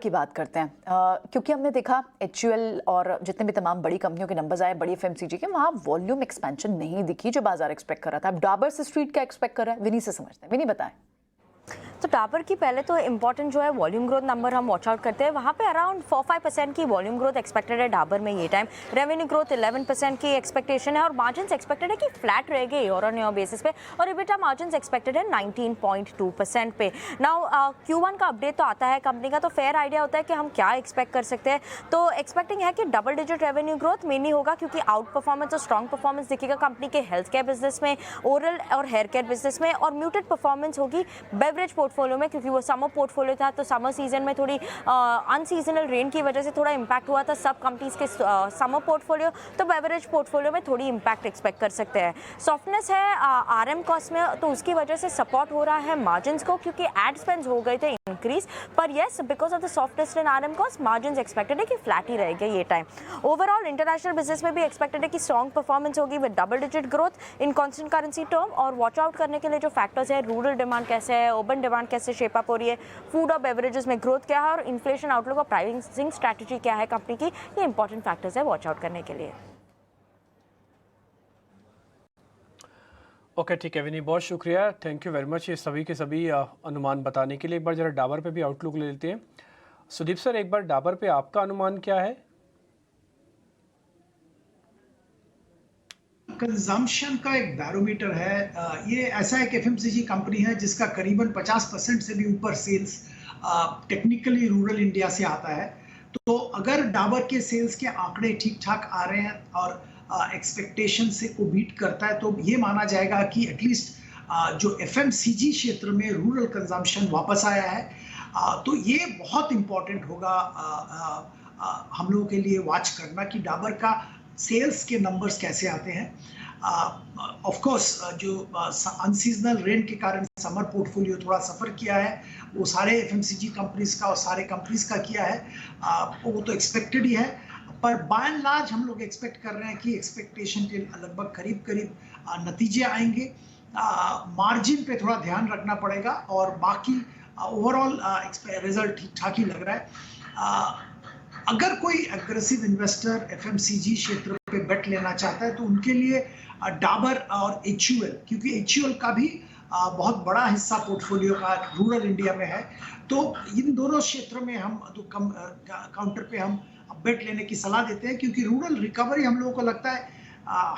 की बात करते हैं क्योंकि हमने देखा HUL और जितने भी तमाम बड़ी कंपनियों के नंबर्स आए, बड़ी FMCG के, वहाँ वॉल्यूम एक्सपेंशन नहीं दिखी जो बाजार एक्सपेक्ट कर रहा था। अब डाबर से स्ट्रीट क्या एक्सपेक्ट कर रहा है, विनी से समझते हैं। विनी बताएं। तो डाबर की पहले तो इंपॉर्टेंट जो है वॉल्यूम ग्रोथ नंबर हम वॉच आउट करते हैं, वहाँ पे अराउंड 4-5% की वॉल्यूम ग्रोथ एक्सपेक्टेड है डाबर में ये टाइम। रेवेन्यू ग्रोथ 11% की एक्सपेक्टेशन है और मार्जिन एक्सपेक्टेड है कि फ्लैट रहेंगे ईयर ऑन ईयर बेसिस पे, और EBITDA मार्जिन एक्सपेक्टेड है 19.2% पे। नाउ Q1 का अपडेट तो आता है कंपनी का, तो फेयर आइडिया होता है कि हम क्या एक्सपेक्ट कर सकते हैं। तो एक्सपेक्टिंग है कि double digit revenue growth mainly होगा, क्योंकि आउट परफॉर्मेंस और स्ट्रॉन्ग परफॉर्मेंस दिखेगा कंपनी के हेल्थ केयर बिजनेस में, ओरल और हेयर केयर बिजनेस में, और म्यूटेड परफॉर्मेंस होगी बेवरेज पोर्टफोलियो में, क्योंकि वो समर पोर्टफोलियो था। तो समर सीजन में थोड़ी अनसीजनल रेन की वजह से थोड़ा इंपैक्ट हुआ था सब कंपनीज के समर पोर्टफोलियो, तो बेवरेज पोर्टफोलियो में थोड़ी इंपैक्ट एक्सपेक्ट कर सकते हैं। सॉफ्टनेस है RM कॉस्ट में, तो उसकी वजह से सपोर्ट हो रहा है मार्जिन को, क्योंकि एड स्पेंड्स हो गए थे इंक्रीज, पर yes because of the softness in RM cost margin expected है कि फ्लैट ही रहेगा ये टाइम। ओवरऑल इंटरनेशनल बिजनेस में भी एक्सपेक्टेड है कि स्ट्रॉन्ग परफॉर्मेंस होगी with double digit growth in constant currency term. और वॉच आउट करने के लिए जो फैक्टर्स है, रूरल डिमांड कैसे है, अर्बन डिमांड कैसे शेप अप हो रही है, फूड और बेवरेजेस में ग्रोथ क्या है, और इन्फ्लेशन आउटलुक और प्राइसिंग स्ट्रैटेजी क्या है कंपनी की, ये इंपॉर्टेंट फैक्टर्स है वॉच आउट करने के लिए। ओके ठीक है विनी, बहुत शुक्रिया, थैंक यू वेरी मच ये सभी के सभी अनुमान बताने के लिए। एक बार जरा डाबर पे भी आउटलुक ले लेते हैं। सुदीप सर, एक बार डाबर पे आपका अनुमान क्या है? कंजम्पशन का एक बैरोमीटर है। ये ऐसा एक FMCG कंपनी है जिसका करीबन 50% से भी ऊपर सेल्स टेक्निकली रूरल इंडिया से आता है। तो अगर डाबर के सेल्स के आंकड़े ठीक ठाक आ रहे हैं और एक्सपेक्टेशन से को बीट करता है, तो ये माना जाएगा कि एटलीस्ट जो FMCG क्षेत्र में रूरल कंजम्पशन वापस आया है। तो ये बहुत इंपॉर्टेंट होगा हम लोगों के लिए वॉच करना कि डाबर का सेल्स के नंबर्स कैसे आते हैं। ऑफ कोर्स जो अनसीजनल रेन के कारण समर पोर्टफोलियो थोड़ा सफर किया है, वो सारे FMCG कंपनीज का और सारे कंपनीज का किया है, वो तो एक्सपेक्टेड ही है। पर बाय एंड लार्ज हम लोग एक्सपेक्ट कर रहे हैं कि एक्सपेक्टेशन के लगभग करीब करीब नतीजे आएंगे। मार्जिन पे थोड़ा ध्यान रखना पड़ेगा और बाकी ओवरऑल रिजल्ट ठीक ठाक ही लग रहा है। अगर कोई एग्रेसिव इन्वेस्टर FMCG क्षेत्र पे बेट लेना चाहता है तो उनके लिए डाबर और HUL, क्योंकि HUL का भी बहुत बड़ा हिस्सा पोर्टफोलियो का रूरल इंडिया में है, तो इन दोनों क्षेत्रों में हम काउंटर पे हम बेट लेने की सलाह देते हैं, क्योंकि रूरल रिकवरी हम लोगों को लगता है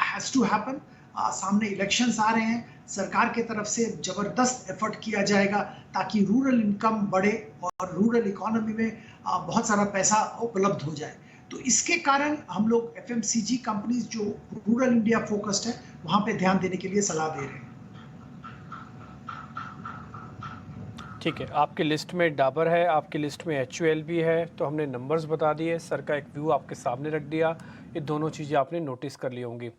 हैज टू हैपन। सामने इलेक्शंस आ रहे हैं, सरकार के तरफ से जबरदस्त एफर्ट किया जाएगा ताकि रूरल इनकम बढ़े और रूरल इकोनॉमी में बहुत सारा पैसा उपलब्ध हो जाए। तो इसके कारण हम लोग FMCG कंपनीज जो रूरल इंडिया फोकस्ड है वहां पे ध्यान देने के लिए सलाह दे रहे हैं। ठीक है, आपकी लिस्ट में डाबर है, आपकी लिस्ट में HUL भी है, तो हमने नंबर्स बता दिए, सर का एक व्यू आपके सामने रख दिया, ये दोनों चीज़ें आपने नोटिस कर ली होंगी।